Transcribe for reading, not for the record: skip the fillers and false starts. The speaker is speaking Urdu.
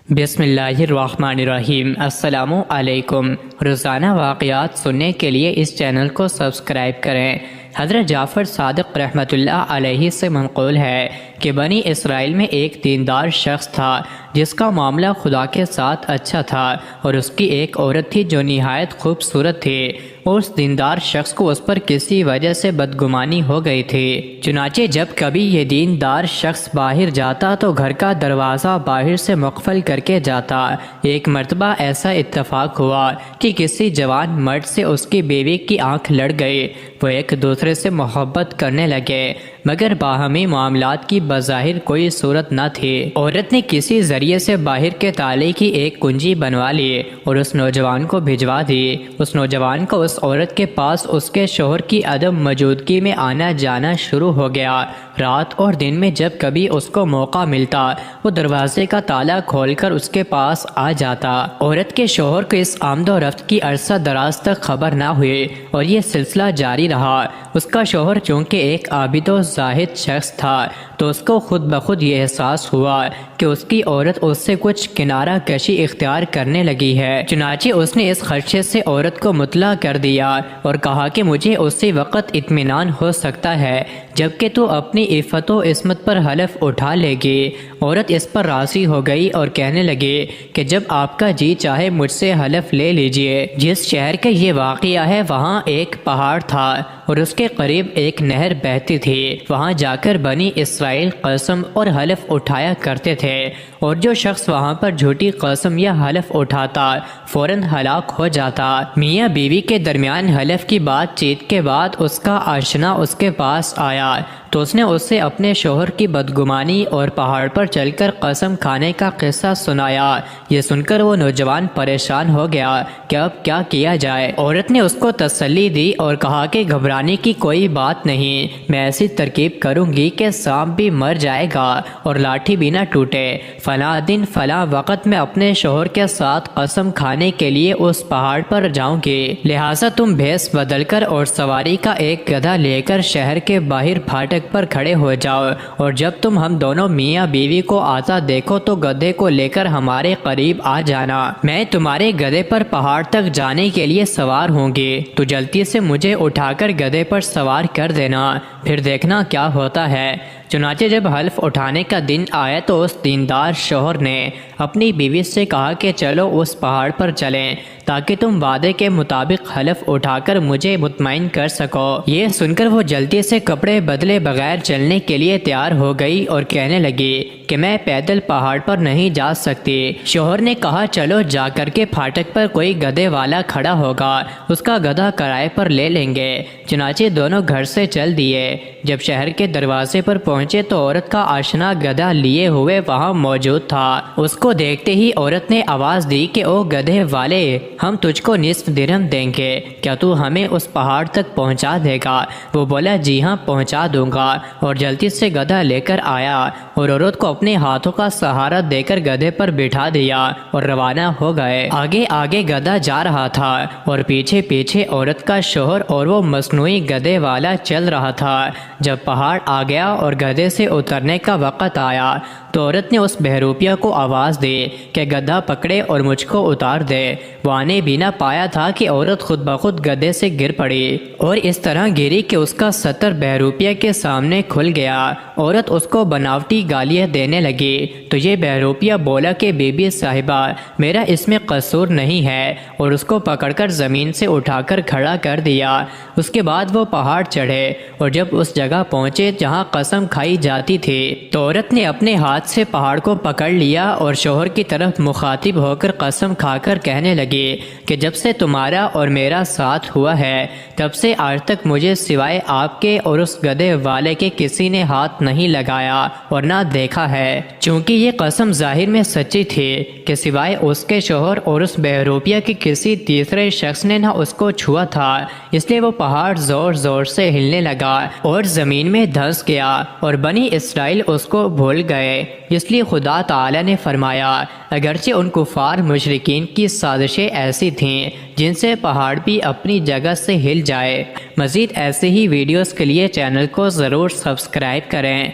بسم اللہ الرحمن الرحیم۔ السلام علیکم۔ روزانہ واقعات سننے کے لیے اس چینل کو سبسکرائب کریں۔ حضرت جعفر صادق رحمۃ اللہ علیہ سے منقول ہے کہ بنی اسرائیل میں ایک دیندار شخص تھا جس کا معاملہ خدا کے ساتھ اچھا تھا، اور اس کی ایک عورت تھی جو نہایت خوبصورت تھی، اور اس دیندار شخص کو اس پر کسی وجہ سے بدگمانی ہو گئی تھی۔ چنانچہ جب کبھی یہ دیندار شخص باہر جاتا تو گھر کا دروازہ باہر سے مقفل کر کے جاتا۔ ایک مرتبہ ایسا اتفاق ہوا کہ کسی جوان مرد سے اس کی بیوی کی آنکھ لڑ گئی۔ وہ ایک دوسرے سے محبت کرنے لگے، مگر باہمی معاملات کی بظاہر کوئی صورت نہ تھی۔ عورت نے کسی ذریعے سے باہر کے تالے کی ایک کنجی بنوا لی اور اس نوجوان کو بھجوا دی۔ اس نوجوان کو اس عورت کے پاس اس کے شوہر کی عدم موجودگی میں آنا جانا شروع ہو گیا۔ رات اور دن میں جب کبھی اس کو موقع ملتا وہ دروازے کا تالا کھول کر اس کے پاس آ جاتا۔ عورت کے شوہر کو اس آمد و رفت کی عرصہ دراز تک خبر نہ ہوئی اور یہ سلسلہ جاری رہا۔ اس کا شوہر چونکہ ایک عابد و زاہد شخص تھا تو اس کو خود بخود یہ احساس ہوا کہ اس کی عورت اس سے کچھ کنارہ کشی اختیار کرنے لگی ہے۔ چنانچہ اس نے اس خدشے سے عورت کو مطلع کر دیا اور کہا کہ مجھے اسی وقت اطمینان ہو سکتا ہے جبکہ تو اپنی عفت و عصمت پر حلف اٹھا لے گی۔ عورت اس پر راضی ہو گئی اور کہنے لگی کہ جب آپ کا جی چاہے مجھ سے حلف لے لیجئے۔ جس شہر کا یہ واقعہ ہے وہاں ایک پہاڑ تھا اور اس کے قریب ایک نہر بہتی تھی۔ وہاں جا کر بنی اسرائیل قسم اور حلف اٹھایا کرتے تھے، اور جو شخص وہاں پر جھوٹی قسم یا حلف اٹھاتا فوراً ہلاک ہو جاتا۔ میاں بیوی کے درمیان حلف کی بات چیت کے بعد اس کا آشنا اس کے پاس آیا تو اس نے اس سے اپنے شوہر کی بدگمانی اور پہاڑ پر چل کر قسم کھانے کا قصہ سنایا۔ یہ سن کر وہ نوجوان پریشان ہو گیا کہ اب کیا کیا جائے۔ عورت نے اس کو تسلی دی اور کہا کہ گھبرانے کی کوئی بات نہیں، میں ایسی ترکیب کروں گی کہ سانپ بھی مر جائے گا اور لاٹھی بھی نہ ٹوٹے۔ فلاں دن فلاں وقت میں اپنے شوہر کے ساتھ قسم کھانے کے لیے اس پہاڑ پر جاؤں گی، لہٰذا تم بھیس بدل کر اور سواری کا ایک گدھا لے کر شہر کے باہر پھاٹک پر کھڑے ہو جاؤ، اور جب تم ہم دونوں میاں بیوی کو آتا دیکھو تو گدھے کو لے کر ہمارے قریب آ جانا۔ میں تمہارے گدھے پر پہاڑ تک جانے کے لیے سوار ہوں گی، تو جلدی سے مجھے اٹھا کر گدھے پر سوار کر دینا، پھر دیکھنا کیا ہوتا ہے۔ چنانچہ جب حلف اٹھانے کا دن آیا تو اس دیندار شوہر نے اپنی بیوی سے کہا کہ چلو اس پہاڑ پر چلیں تاکہ تم وعدے کے مطابق حلف اٹھا کر مجھے مطمئن کر سکو۔ یہ سن کر وہ جلدی سے کپڑے بدلے بغیر چلنے کے لیے تیار ہو گئی اور کہنے لگی کہ میں پیدل پہاڑ پر نہیں جا سکتی۔ شوہر نے کہا چلو جا کر کے پھاٹک پر کوئی گدھے والا کھڑا ہوگا، اس کا گدھا کرائے پر لے لیں گے۔ چنانچہ دونوں گھر سے چل دیے۔ جب شہر کے دروازے پر پہنچے تو عورت کا آشنا گدھا لیے ہوئے وہاں موجود تھا۔ اس کو دیکھتے ہی عورت نے آواز دی کہ او گدھے والے، ہم تجھ کو نصف درہم دیں گے، کیا تو ہمیں اس پہاڑ تک پہنچا دے گا؟ وہ بولا جی ہاں پہنچا دوں گا، اور جلدی سے گدھا لے کر آیا اور عورت کو اپنے ہاتھوں کا سہارا دے کر گدھے پر بٹھا دیا اور روانہ ہو گئے۔ آگے آگے گدھا جا رہا تھا اور پیچھے پیچھے عورت کا شوہر اور وہ مصنوعی گدھے والا چل رہا تھا۔ جب پہاڑ آ گیا اور گدھے سے اترنے کا وقت آیا تو عورت نے اس بہروپیہ کو آواز دی کہ گدھا پکڑے اور مجھ کو اتار دے۔ وہ آنے بھی نہ پایا تھا کہ عورت خود بخود گدھے سے گر پڑی اور اس طرح گری کہ اس کا سطر بہروپیہ کے سامنے کھل گیا۔ عورت اس کو بناوٹی گالیاں دینے لگی تو یہ بہروپیہ بولا کہ بی بی صاحبہ میرا اس میں قصور نہیں ہے، اور اس کو پکڑ کر زمین سے اٹھا کر کھڑا کر دیا۔ اس کے بعد وہ پہاڑ چڑھے اور جب اس جگہ پہنچے جہاں قسم کھائی جاتی تھی تو عورت نے اپنے ہاتھ سے پہاڑ کو پکڑ لیا اور شوہر کی طرف مخاطب ہو کر قسم کھا کر کہنے لگی کہ جب سے تمہارا اور میرا ساتھ ہوا ہے تب سے آج تک مجھے سوائے آپ کے اور اس گدھے والے کے کسی نے ہاتھ نہیں لگایا اور نہ دیکھا ہے۔ چونکہ یہ قسم ظاہر میں سچی تھی کہ سوائے اس کے شوہر اور اس بہروپیہ کے کسی تیسرے شخص نے نہ اس کو چھوا تھا، اس لیے وہ پہاڑ زور زور سے ہلنے لگا اور زمین میں دھنس گیا اور بنی اسرائیل اس کو بھول گئے۔ اس لیے خدا تعالی نے فرمایا اگرچہ ان کفار مشرکین کی سازشیں ایسی تھیں جن سے پہاڑ بھی اپنی جگہ سے ہل جائے۔ مزید ایسے ہی ویڈیوز کے لیے چینل کو ضرور سبسکرائب کریں۔